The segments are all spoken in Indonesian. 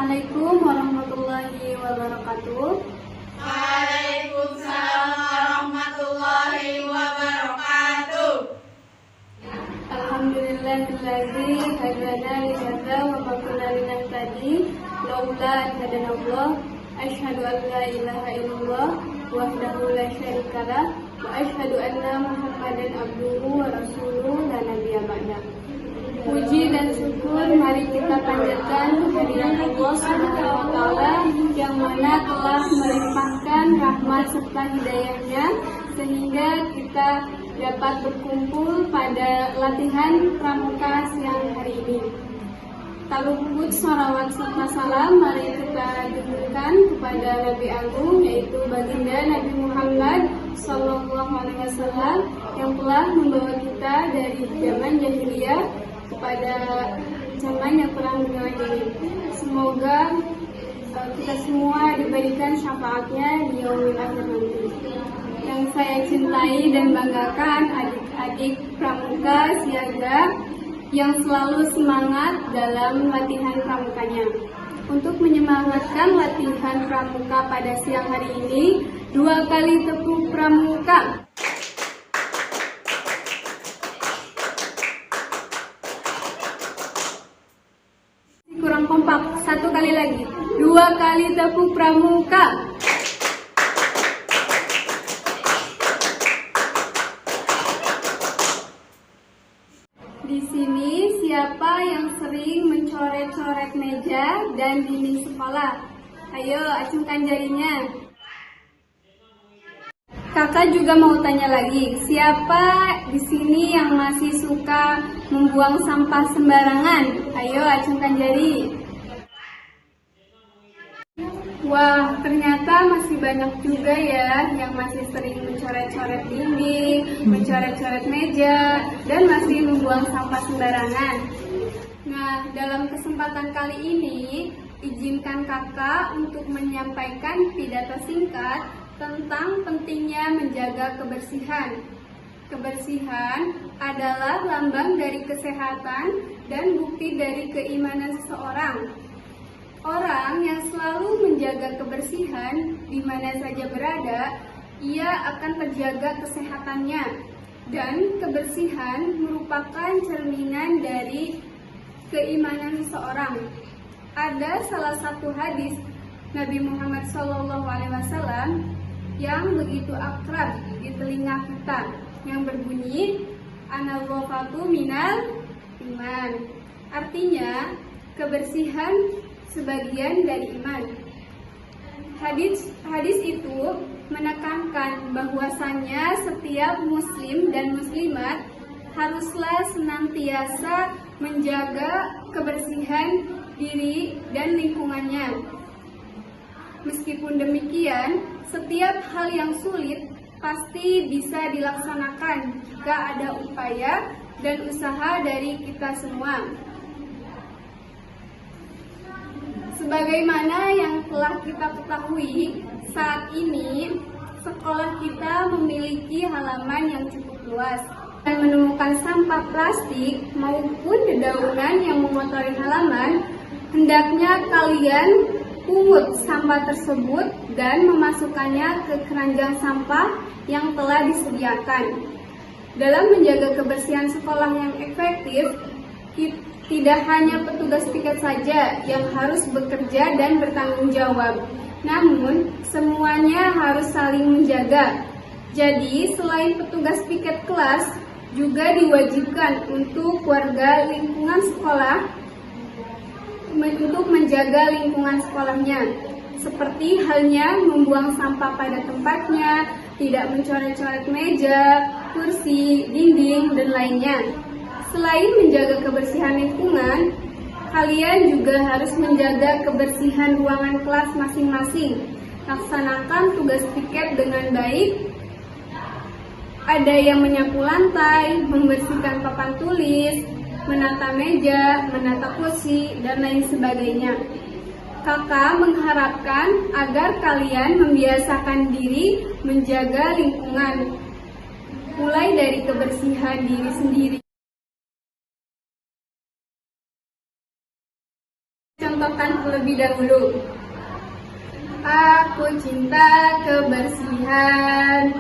Assalamualaikum warahmatullahi wabarakatuh. Waalaikumsalam warahmatullahi wabarakatuh. Alhamdulillahilladzi hadana li hadza wa ma kunna linahtadi laula an hadanallah. Asyhadu an la ilaha illallah wahdahu la syarika lah wa asyhadu anna Muhammadan abduhu wa rasuluhu la nabiyya ba'da. Puji dan syukur mari kita panjatkan kehadiran Allah Subhanahu wa taala yang mana telah melimpahkan rahmat serta hidayahnya sehingga kita dapat berkumpul pada latihan pramuka siang hari ini. Tak luput sholawat serta salam mari kita ditujukan kepada Nabi Agung yaitu baginda Nabi Muhammad Sallallahu Alaihi Wasallam yang telah membawa kita dari zaman jahiliyah kepada zaman yang terang benderang ini. Semoga kita semua diberikan syafaatnya di yaumil akhir nanti. Yang saya cintai dan banggakan adik-adik pramuka siaga yang selalu semangat dalam latihan pramukanya. Untuk menyemangatkan latihan pramuka pada siang hari ini, 2 kali tepuk pramuka. Kurang kompak, 1 kali lagi. 2 kali tepuk pramuka. Di sini siapa yang sering mencoret-coret meja dan dinding sekolah? Ayo acungkan jarinya. Kakak juga mau tanya lagi, siapa di sini yang masih suka membuang sampah sembarangan? Ayo acungkan jari. Wah, ternyata masih banyak juga ya yang masih sering mencoret-coret dinding, mencoret-coret meja, dan masih membuang sampah sembarangan. Nah, dalam kesempatan kali ini, izinkan kakak untuk menyampaikan pidato singkat tentang pentingnya menjaga kebersihan. Kebersihan adalah lambang dari kesehatan dan bukti dari keimanan seseorang. Orang yang selalu menjaga kebersihan di mana saja berada, ia akan terjaga kesehatannya. Dan kebersihan merupakan cerminan dari keimanan seseorang. Ada salah satu hadis Nabi Muhammad SAW yang begitu akrab di telinga kita, yang berbunyi an-nadhafatu minal iman. Artinya, kebersihan sebagian dari iman. Hadis itu menekankan bahwasannya setiap muslim dan muslimat haruslah senantiasa menjaga kebersihan diri dan lingkungannya. Meskipun demikian, setiap hal yang sulit pasti bisa dilaksanakan jika ada upaya dan usaha dari kita semua. Sebagaimana yang telah kita ketahui, saat ini sekolah kita memiliki halaman yang cukup luas. Dan menemukan sampah plastik maupun dedaunan yang mengotori halaman, hendaknya kalian pungut sampah tersebut dan memasukkannya ke keranjang sampah yang telah disediakan. Dalam menjaga kebersihan sekolah yang efektif, tidak hanya petugas piket saja yang harus bekerja dan bertanggung jawab, namun semuanya harus saling menjaga. Jadi, selain petugas piket kelas, juga diwajibkan untuk warga lingkungan sekolah untuk menjaga lingkungan sekolahnya, seperti halnya membuang sampah pada tempatnya, tidak mencoret-coret meja, kursi, dinding, dan lainnya. Selain menjaga kebersihan lingkungan, kalian juga harus menjaga kebersihan ruangan kelas masing-masing. Laksanakan tugas piket dengan baik. Ada yang menyapu lantai, membersihkan papan tulis, menata meja, menata kursi, dan lain sebagainya. Kakak mengharapkan agar kalian membiasakan diri menjaga lingkungan, mulai dari kebersihan diri sendiri. contohkan terlebih dahulu. Aku cinta kebersihan,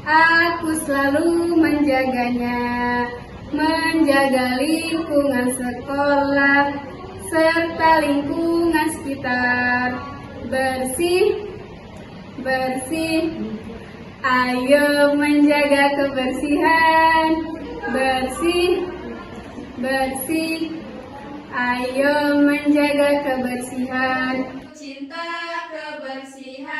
aku selalu menjaganya, menjaga lingkungan sekolah serta lingkungan sekitar. Bersih, bersih, ayo menjaga kebersihan. Bersih, bersih, ayo menjaga kebersihan. Cinta kebersihan,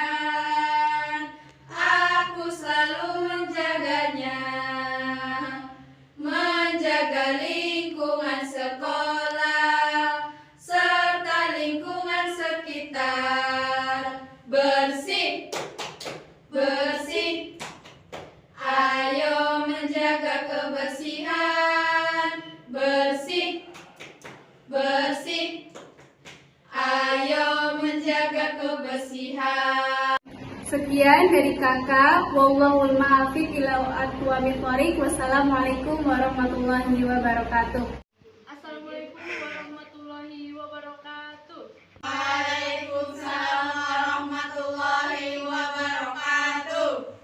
aku selalu menjaganya, menjaga lingkungan sekolah serta lingkungan sekitar. Bersih, bersih, ayo menjaga kebersihan. Bersih, bersih, ayo menjaga kebersihan. Sekian dari kakak. Wallahul muwaffiq ila aqwamit thoriq. Wassalamualaikum warahmatullahi wabarakatuh. Assalamualaikum warahmatullahi wabarakatuh. Waalaikumsalam warahmatullahi wabarakatuh.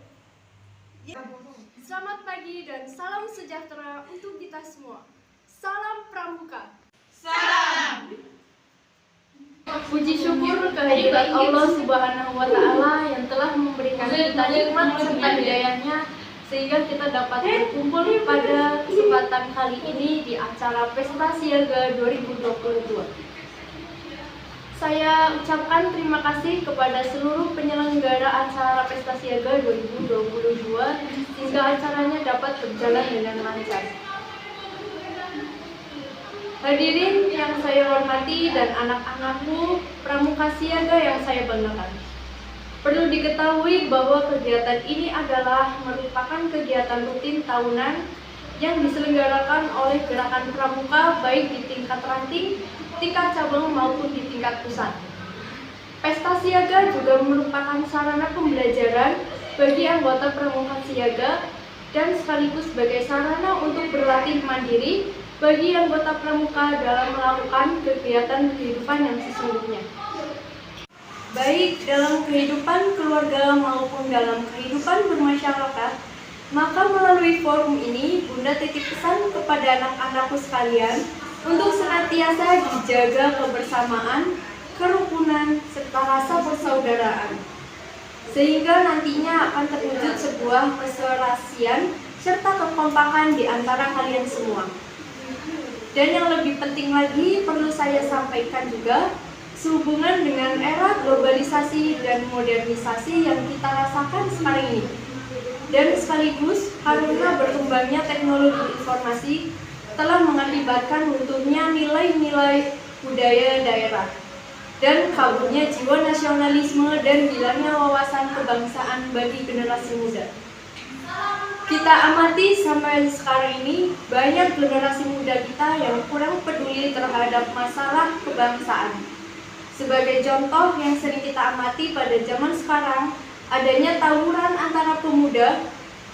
Selamat pagi dan salam sejahtera untuk kita semua. Salam Pramuka. Salam. Puji syukur kehadirat Allah Subhanahu wa Ta'ala yang telah memberikan kita nikmat serta hidayahnya sehingga kita dapat berkumpul pada kesempatan kali ini di acara Pesta Siaga 2022. Saya ucapkan terima kasih kepada seluruh penyelenggara acara Pesta Siaga 2022 sehingga acaranya dapat berjalan dengan lancar. Hadirin yang saya hormati dan anak-anakku Pramuka Siaga yang saya banggakan. Perlu diketahui bahwa kegiatan ini adalah merupakan kegiatan rutin tahunan yang diselenggarakan oleh Gerakan Pramuka baik di tingkat ranting, tingkat cabang maupun di tingkat pusat. Pesta Siaga juga merupakan sarana pembelajaran bagi anggota Pramuka Siaga dan sekaligus sebagai sarana untuk berlatih mandiri bagi anggota pramuka dalam melakukan kegiatan kehidupan yang sesungguhnya. Baik dalam kehidupan keluarga maupun dalam kehidupan bermasyarakat, maka melalui forum ini Bunda titip pesan kepada anak-anakku sekalian untuk senantiasa dijaga kebersamaan, kerukunan, serta rasa persaudaraan. Sehingga nantinya akan terwujud sebuah keserasian serta kekompakan di antara kalian semua. Dan yang lebih penting lagi perlu saya sampaikan juga, sehubungan dengan era globalisasi dan modernisasi yang kita rasakan sekarang ini. Dan sekaligus karena berkembangnya teknologi informasi telah mengakibatkan runtuhnya nilai-nilai budaya daerah dan kaburnya jiwa nasionalisme dan hilangnya wawasan kebangsaan bagi generasi muda. Kita amati sampai sekarang ini banyak generasi muda kita yang kurang peduli terhadap masalah kebangsaan. Sebagai contoh yang sering kita amati pada zaman sekarang, adanya tawuran antara pemuda,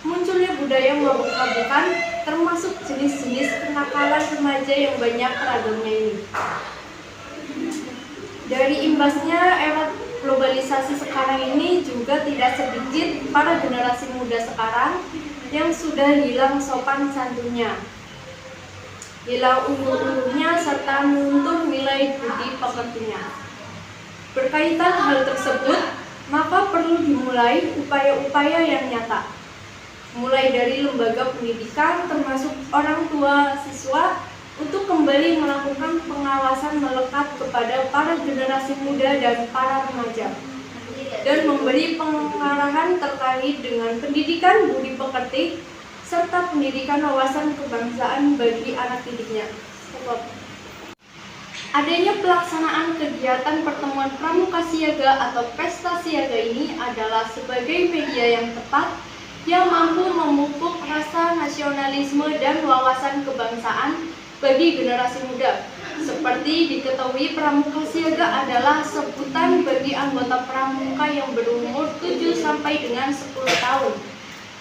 munculnya budaya mabuk-mabukan, termasuk jenis-jenis kenakalan remaja yang banyak ragamnya ini. Dari imbasnya era globalisasi sekarang ini juga tidak sedikit para generasi muda sekarang yang sudah hilang sopan santunnya, hilang unggul-unggulnya, serta runtuh nilai budi pekertinya. Berkaitan hal tersebut, maka perlu dimulai upaya-upaya yang nyata, mulai dari lembaga pendidikan termasuk orang tua siswa untuk kembali melakukan pengawasan melekat kepada para generasi muda dan para remaja, dan memberi pengarahan terkait dengan pendidikan budi pekerti serta pendidikan wawasan kebangsaan bagi anak didiknya. Adanya pelaksanaan kegiatan pertemuan Pramuka Siaga atau Pesta Siaga ini adalah sebagai media yang tepat yang mampu memupuk rasa nasionalisme dan wawasan kebangsaan bagi generasi muda. Seperti diketahui, Pramuka Siaga adalah sebutan bagi anggota pramuka yang berumur 7 sampai dengan 10 tahun.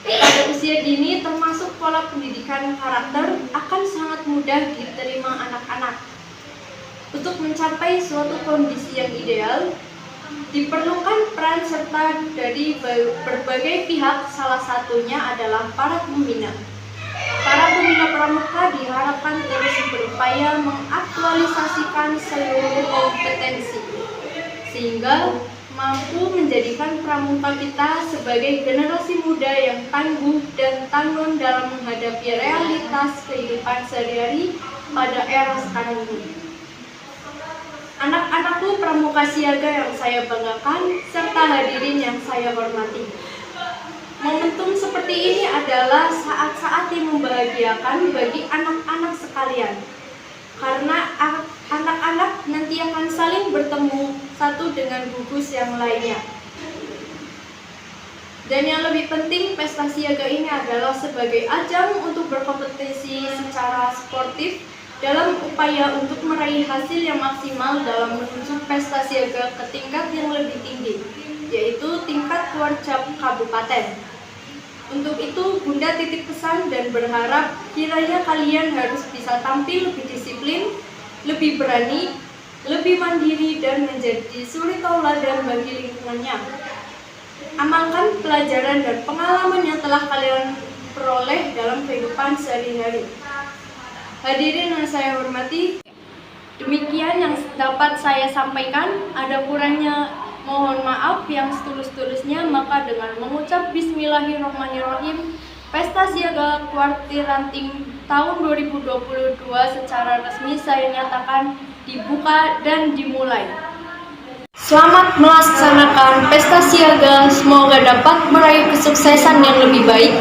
Pada usia dini, termasuk pola pendidikan karakter akan sangat mudah diterima anak-anak. Untuk mencapai suatu kondisi yang ideal, diperlukan peran serta dari berbagai pihak, salah satunya adalah para pembina. Para pembina pramuka diharapkan terus berupaya mengaktualisasikan seluruh kompetensi, sehingga mampu menjadikan pramuka kita sebagai generasi muda yang tangguh dan tanggung dalam menghadapi realitas kehidupan sehari-hari pada era sekarang ini. Anak-anakku pramuka siaga yang saya banggakan, serta hadirin yang saya hormati. Momentum seperti ini adalah saat-saat yang membahagiakan bagi anak-anak sekalian. Karena anak-anak nanti akan saling bertemu satu dengan gugus yang lainnya. Dan yang lebih penting, pesta siaga ini adalah sebagai ajang untuk berkompetisi secara sportif dalam upaya untuk meraih hasil yang maksimal dalam menuju pesta siaga ke tingkat yang lebih tinggi, yaitu tingkat Warcap Kabupaten. Untuk itu, Bunda titip pesan dan berharap kiranya kalian harus bisa tampil lebih disiplin, lebih berani, lebih mandiri, dan menjadi suri tauladan bagi lingkungannya. Amalkan pelajaran dan pengalaman yang telah kalian peroleh dalam kehidupan sehari-hari. Hadirin yang saya hormati, demikian yang dapat saya sampaikan. Ada kurangnya mohon maaf yang setulus-tulusnya. Maka dengan mengucap Bismillahirrahmanirrahim, Pesta Siaga Kuartir Ranting tahun 2022 secara resmi saya nyatakan dibuka dan dimulai. Selamat melaksanakan Pesta Siaga, semoga dapat meraih kesuksesan yang lebih baik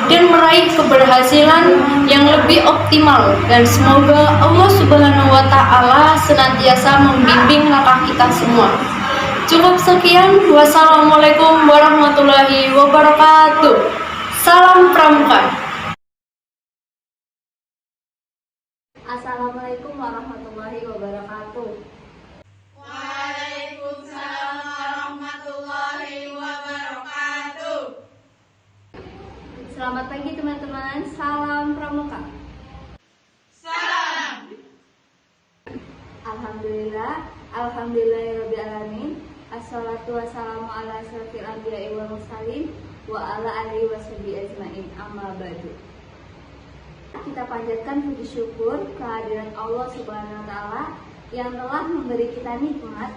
dan meraih keberhasilan yang lebih optimal, dan semoga Allah Subhanahu wa Ta'ala senantiasa membimbing langkah kita semua. Cukup sekian, wassalamualaikum warahmatullahi wabarakatuh. Salam Pramuka. Assalamualaikum warahmatullahi wabarakatuh. Waalaikumsalam warahmatullahi wabarakatuh. Selamat pagi teman-teman, salam Pramuka. Salam. Alhamdulillahirrabbilalamin. Assalatu wassalamu ala asyrafil anbiya'i wal mursalin wa ala alihi washabihi ajmain, amma ba'du. Kita panjatkan puji syukur kehadiran Allah Subhanahu wa Ta'ala yang telah memberi kita nikmat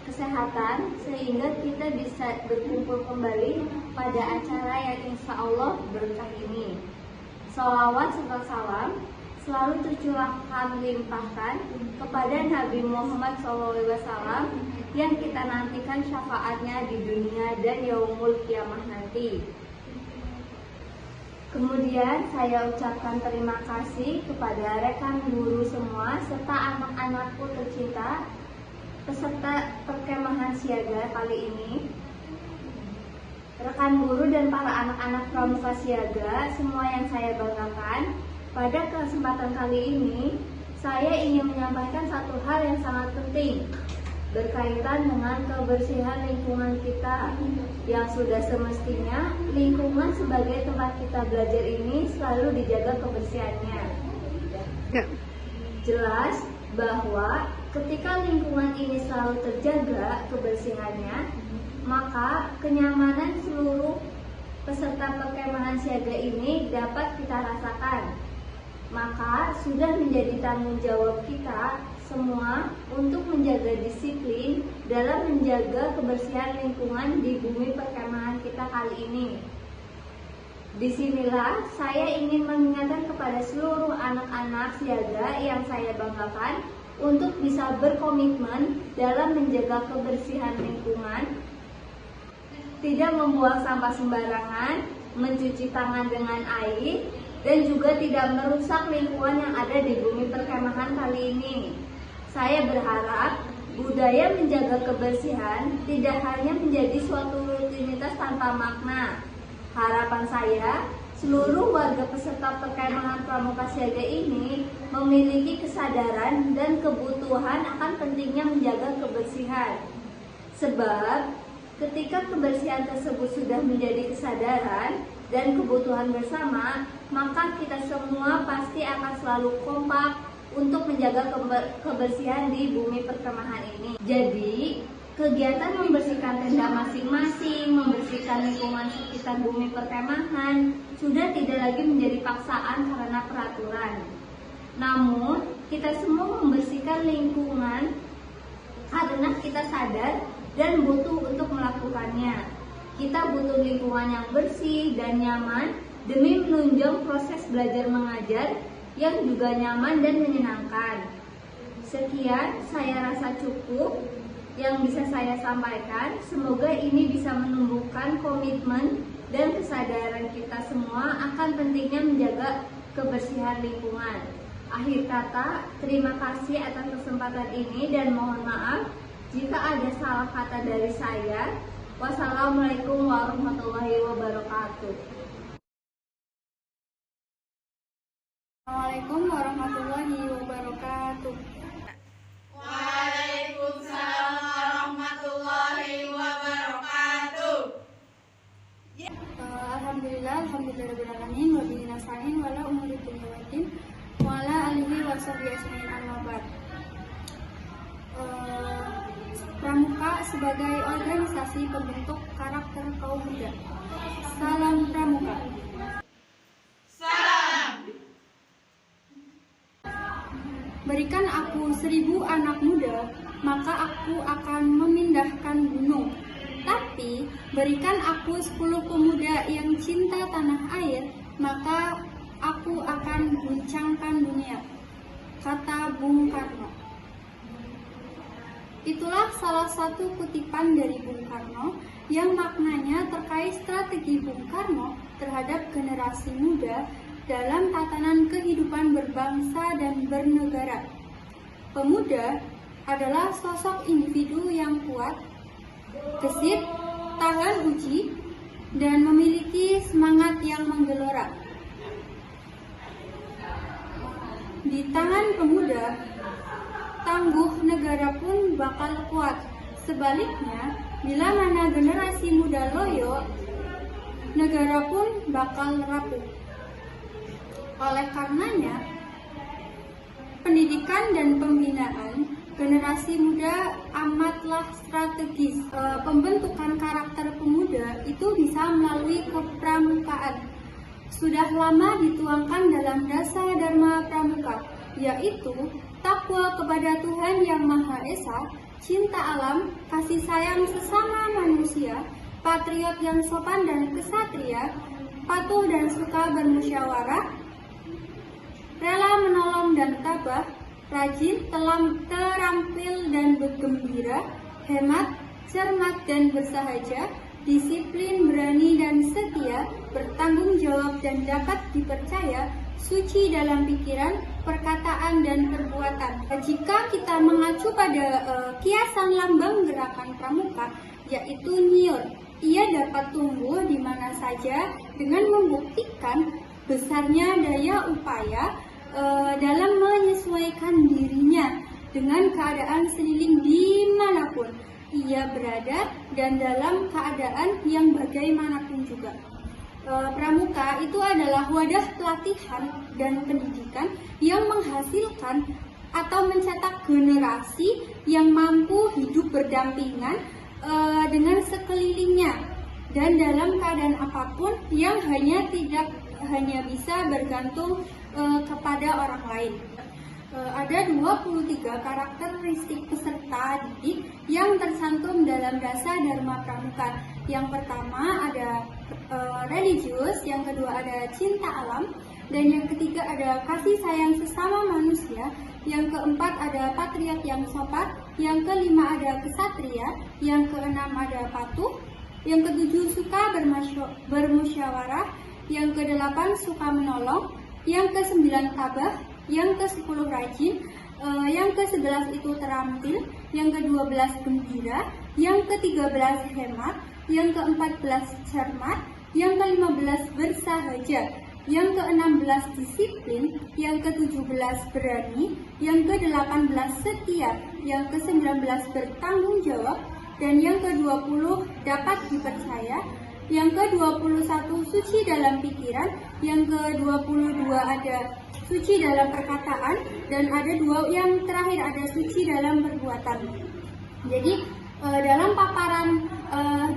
kesehatan sehingga kita bisa berkumpul kembali pada acara yang insya Allah berkah ini. Sholawat serta salam selalu tercurahkan limpahkan kepada Nabi Muhammad SAW yang kita nantikan syafaatnya di dunia dan yaumul kiamah nanti. Kemudian saya ucapkan terima kasih kepada rekan guru semua serta anak-anakku tercinta peserta perkemahan siaga kali ini. Rekan guru dan para anak-anak pramuka siaga semua yang saya banggakan, pada kesempatan kali ini saya ingin menyampaikan satu hal yang sangat penting berkaitan dengan kebersihan lingkungan kita, yang sudah semestinya lingkungan sebagai tempat kita belajar ini selalu dijaga kebersihannya. Jelas bahwa ketika lingkungan ini selalu terjaga kebersihannya, maka kenyamanan seluruh peserta perkemahan siaga ini dapat kita rasakan. Maka sudah menjadi tanggung jawab kita semua untuk menjaga disiplin dalam menjaga kebersihan lingkungan di bumi perkemahan kita kali ini. Disinilah saya ingin mengingatkan kepada seluruh anak-anak siaga yang saya banggakan untuk bisa berkomitmen dalam menjaga kebersihan lingkungan, tidak membuang sampah sembarangan, mencuci tangan dengan air, dan juga tidak merusak lingkungan yang ada di bumi perkemahan kali ini. Saya berharap budaya menjaga kebersihan tidak hanya menjadi suatu rutinitas tanpa makna. Harapan saya, seluruh warga peserta perkemahan pramuka siaga ini memiliki kesadaran dan kebutuhan akan pentingnya menjaga kebersihan. Sebab ketika kebersihan tersebut sudah menjadi kesadaran dan kebutuhan bersama, maka kita semua pasti akan selalu kompak, untuk menjaga kebersihan di bumi perkemahan ini. Jadi, kegiatan membersihkan tenda masing-masing, membersihkan lingkungan sekitar bumi perkemahan sudah tidak lagi menjadi paksaan karena peraturan. Namun, kita semua membersihkan lingkungan karena kita sadar dan butuh untuk melakukannya. Kita butuh lingkungan yang bersih dan nyaman demi menunjang proses belajar mengajar yang juga nyaman dan menyenangkan. Sekian, saya rasa cukup yang bisa saya sampaikan. Semoga ini bisa menumbuhkan komitmen dan kesadaran kita semua akan pentingnya menjaga kebersihan lingkungan. Akhir kata, terima kasih atas kesempatan ini dan mohon maaf jika ada salah kata dari saya. Wassalamualaikum warahmatullahi wabarakatuh. Assalamualaikum warahmatullahi wabarakatuh. Waalaikumsalam warahmatullahi wabarakatuh. Alhamdulillahirrahmanirrahim. Wa bihi nasta'in wa la umuri dunya waddin wa ala alihi wa sahbihi ajmain amma ba'd. Pramuka sebagai organisasi pembentuk karakter kaum muda. Salam Pramuka. Salam. Berikan aku 1000 anak muda, maka aku akan memindahkan gunung. Tapi berikan aku 10 pemuda yang cinta tanah air, maka aku akan guncangkan dunia. Kata Bung Karno. Itulah salah satu kutipan dari Bung Karno yang maknanya terkait strategi Bung Karno terhadap generasi muda dalam tatanan kehidupan berbangsa dan bernegara. Pemuda adalah sosok individu yang kuat, gesit, tahan uji, dan memiliki semangat yang menggelora. Di tangan pemuda, tangguh negara pun bakal kuat. Sebaliknya, bila mana generasi muda loyo, negara pun bakal rapuh. Oleh karenanya, pendidikan dan pembinaan generasi muda amatlah strategis. Pembentukan karakter pemuda itu bisa melalui kepramukaan. Sudah lama dituangkan dalam dasar Dharma Pramuka, yaitu takwa kepada Tuhan Yang Maha Esa, cinta alam, kasih sayang sesama manusia, patriot yang sopan dan kesatria, patuh dan suka bermusyawarah, rela menolong dan tabah, rajin, terampil dan bergembira, hemat, cermat dan bersahaja, disiplin, berani dan setia, bertanggung jawab dan dapat dipercaya, suci dalam pikiran, perkataan dan perbuatan. Jika kita mengacu pada kiasan lambang gerakan pramuka, yaitu Nyiur, ia dapat tumbuh di mana saja dengan membuktikan besarnya daya upaya dalam menyesuaikan dirinya dengan keadaan sekeliling dimanapun ia berada dan dalam keadaan yang bagaimanapun juga. Pramuka itu adalah wadah pelatihan dan pendidikan yang menghasilkan atau mencetak generasi yang mampu hidup berdampingan dengan sekelilingnya dan dalam keadaan apapun yang tidak hanya bisa bergantung kepada orang lain. Ada 23 karakteristik peserta didik yang tercantum dalam dasar Dharma Pramuka. Yang pertama ada religius, yang kedua ada cinta alam, dan yang ketiga ada kasih sayang sesama manusia, yang keempat ada patriot yang sopan, yang kelima ada kesatria, yang keenam ada patuh, yang ketujuh suka bermusyawarah, yang kedelapan suka menolong, yang ke-9 tabah, yang ke-10 rajin, yang ke-11 itu terampil, yang ke-12 gembira, yang ke-13 hemat, yang ke-14 cermat, yang ke-15 bersahaja, yang ke-16 disiplin, yang ke-17 berani, yang ke-18 setia, yang ke-19 bertanggung jawab, dan yang ke-20 dapat dipercaya, yang ke-21 suci dalam pikiran, yang ke-22 ada suci dalam perkataan, dan ada yang terakhir ada suci dalam perbuatan. Jadi dalam paparan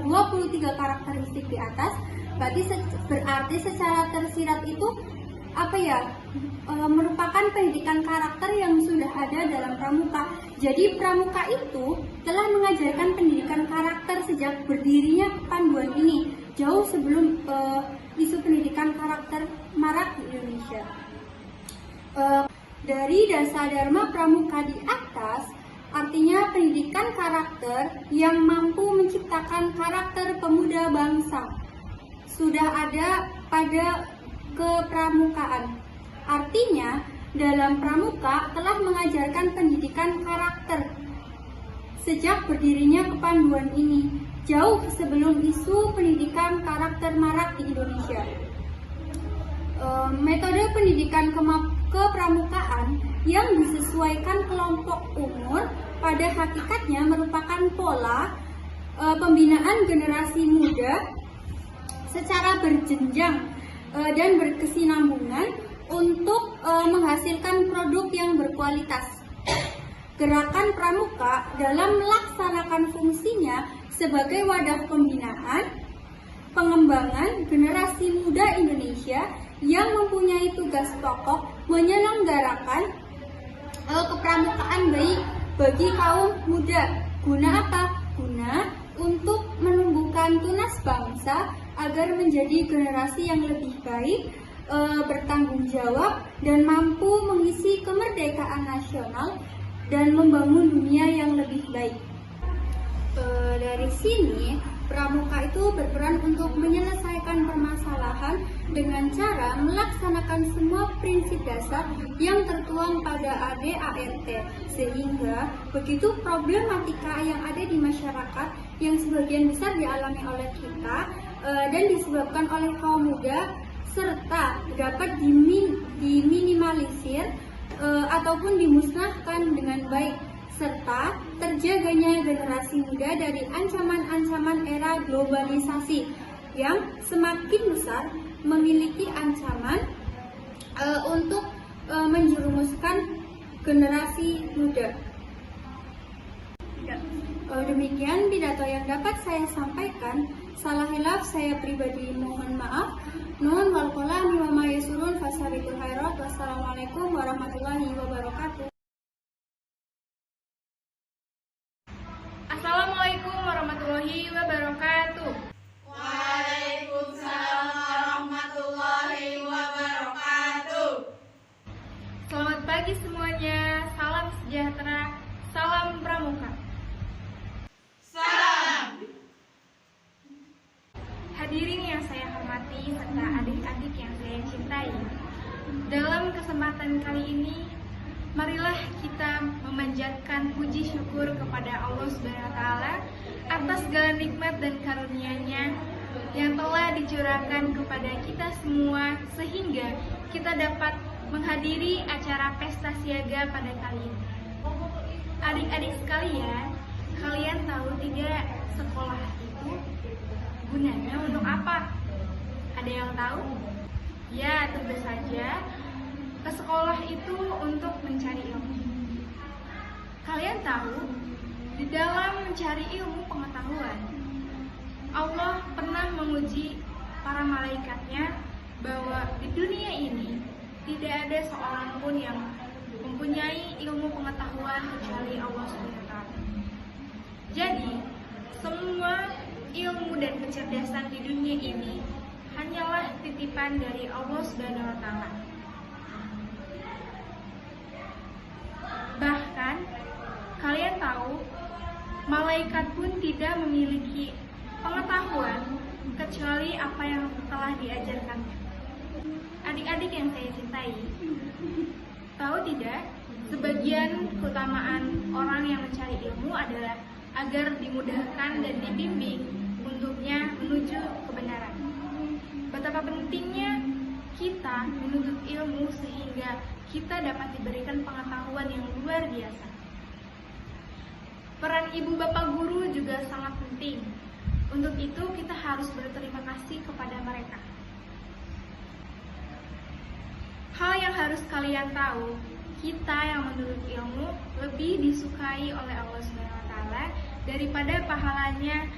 23 karakteristik di atas, berarti secara tersirat itu merupakan pendidikan karakter yang sudah ada dalam pramuka. Jadi pramuka itu telah mengajarkan pendidikan karakter sejak berdirinya kepanduan ini, jauh sebelum isu pendidikan karakter marak di Indonesia. Dari dasar dharma pramuka di atas, artinya pendidikan karakter yang mampu menciptakan karakter pemuda bangsa, sudah ada pada kepramukaan. Artinya, dalam pramuka telah mengajarkan pendidikan karakter sejak berdirinya kepanduan ini, jauh sebelum isu pendidikan karakter marak di Indonesia. Metode pendidikan kepramukaan yang disesuaikan kelompok umur pada hakikatnya merupakan pola pembinaan generasi muda secara berjenjang dan berkesinambungan untuk menghasilkan produk yang berkualitas. Gerakan pramuka dalam melaksanakan fungsinya sebagai wadah pembinaan, pengembangan generasi muda Indonesia yang mempunyai tugas pokok menyelenggarakan kepramukaan baik bagi kaum muda. Guna apa? Guna untuk menumbuhkan tunas bangsa agar menjadi generasi yang lebih baik, bertanggung jawab, dan mampu mengisi kemerdekaan nasional dan membangun dunia yang lebih baik. Dari sini, pramuka itu berperan untuk menyelesaikan permasalahan dengan cara melaksanakan semua prinsip dasar yang tertuang pada ADART, sehingga begitu problematika yang ada di masyarakat yang sebagian besar dialami oleh kita dan disebabkan oleh kaum muda, serta dapat diminimalisir ataupun dimusnahkan dengan baik, serta terjaganya generasi muda dari ancaman-ancaman era globalisasi yang semakin besar memiliki ancaman untuk menjerumuskan generasi muda. Demikian pidato yang dapat saya sampaikan. Salah hilaf saya pribadi mohon maaf. Nuhun wal kolam wa ma yasurun fasabiqul khairat. Wassalamualaikum warahmatullahi wabarakatuh. Assalamualaikum warahmatullahi wabarakatuh. Waalaikumsalam warahmatullahi wabarakatuh. Selamat pagi semuanya, salam sejahtera, salam pramuka. Salam. Hadirin yang saya hormati serta adik-adik yang saya cintai. Dalam kesempatan kali ini, marilah kita memanjatkan puji syukur kepada Allah Subhanahu wa taala atas segala nikmat dan karunia-Nya yang telah dicurahkan kepada kita semua sehingga kita dapat menghadiri acara pesta siaga pada kali ini. Adik-adik sekalian, kalian tahu tidak sekolah itu gunanya untuk apa? Ada yang tahu? Ya, tentu saja ke sekolah itu untuk mencari ilmu. Kalian tahu, di dalam mencari ilmu pengetahuan, Allah pernah menguji para malaikatnya bahwa di dunia ini tidak ada seorang pun yang mempunyai ilmu pengetahuan kecuali Allah SWT. Jadi, semua ilmu dan kecerdasan di dunia ini hanyalah titipan dari Allah SWT. Bahkan, kalian tahu, malaikat pun tidak memiliki pengetahuan kecuali apa yang telah diajarkannya. Adik-adik yang saya cintai, tahu tidak, sebagian keutamaan orang yang mencari ilmu adalah agar dimudahkan dan dibimbing untuknya menuju kebenaran. Betapa pentingnya kita menuntut ilmu sehingga kita dapat diberikan pengetahuan yang luar biasa. Peran ibu bapak guru juga sangat penting. Untuk itu kita harus berterima kasih kepada mereka. Hal yang harus kalian tahu, kita yang menuntut ilmu lebih disukai oleh Allah SWT daripada pahalanya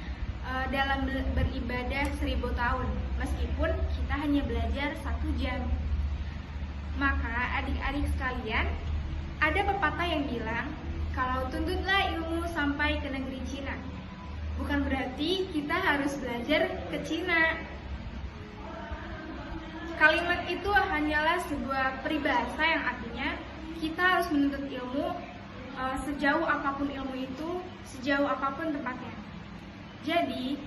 dalam beribadah 1000 tahun, meskipun kita hanya belajar 1 jam. Maka adik-adik sekalian, ada pepatah yang bilang, kalau tuntutlah ilmu sampai ke negeri Cina. Bukan berarti kita harus belajar ke Cina. Kalimat itu hanyalah sebuah peribahasa yang artinya kita harus menuntut ilmu sejauh apapun ilmu itu, sejauh apapun tempatnya. Jadi,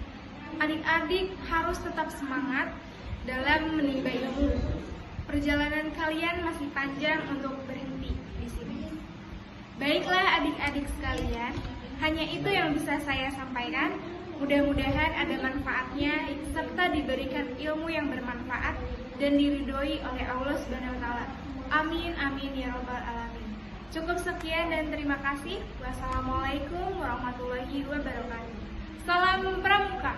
adik-adik harus tetap semangat dalam menimba ilmu. Perjalanan kalian masih panjang untuk berhenti di sini. Baiklah adik-adik sekalian, hanya itu yang bisa saya sampaikan. Mudah-mudahan ada manfaatnya serta diberikan ilmu yang bermanfaat dan diridhoi oleh Allah Subhanahu wa taala. Amin amin ya rabbal alamin. Cukup sekian dan terima kasih. Wassalamualaikum warahmatullahi wabarakatuh. Salam Pramuka.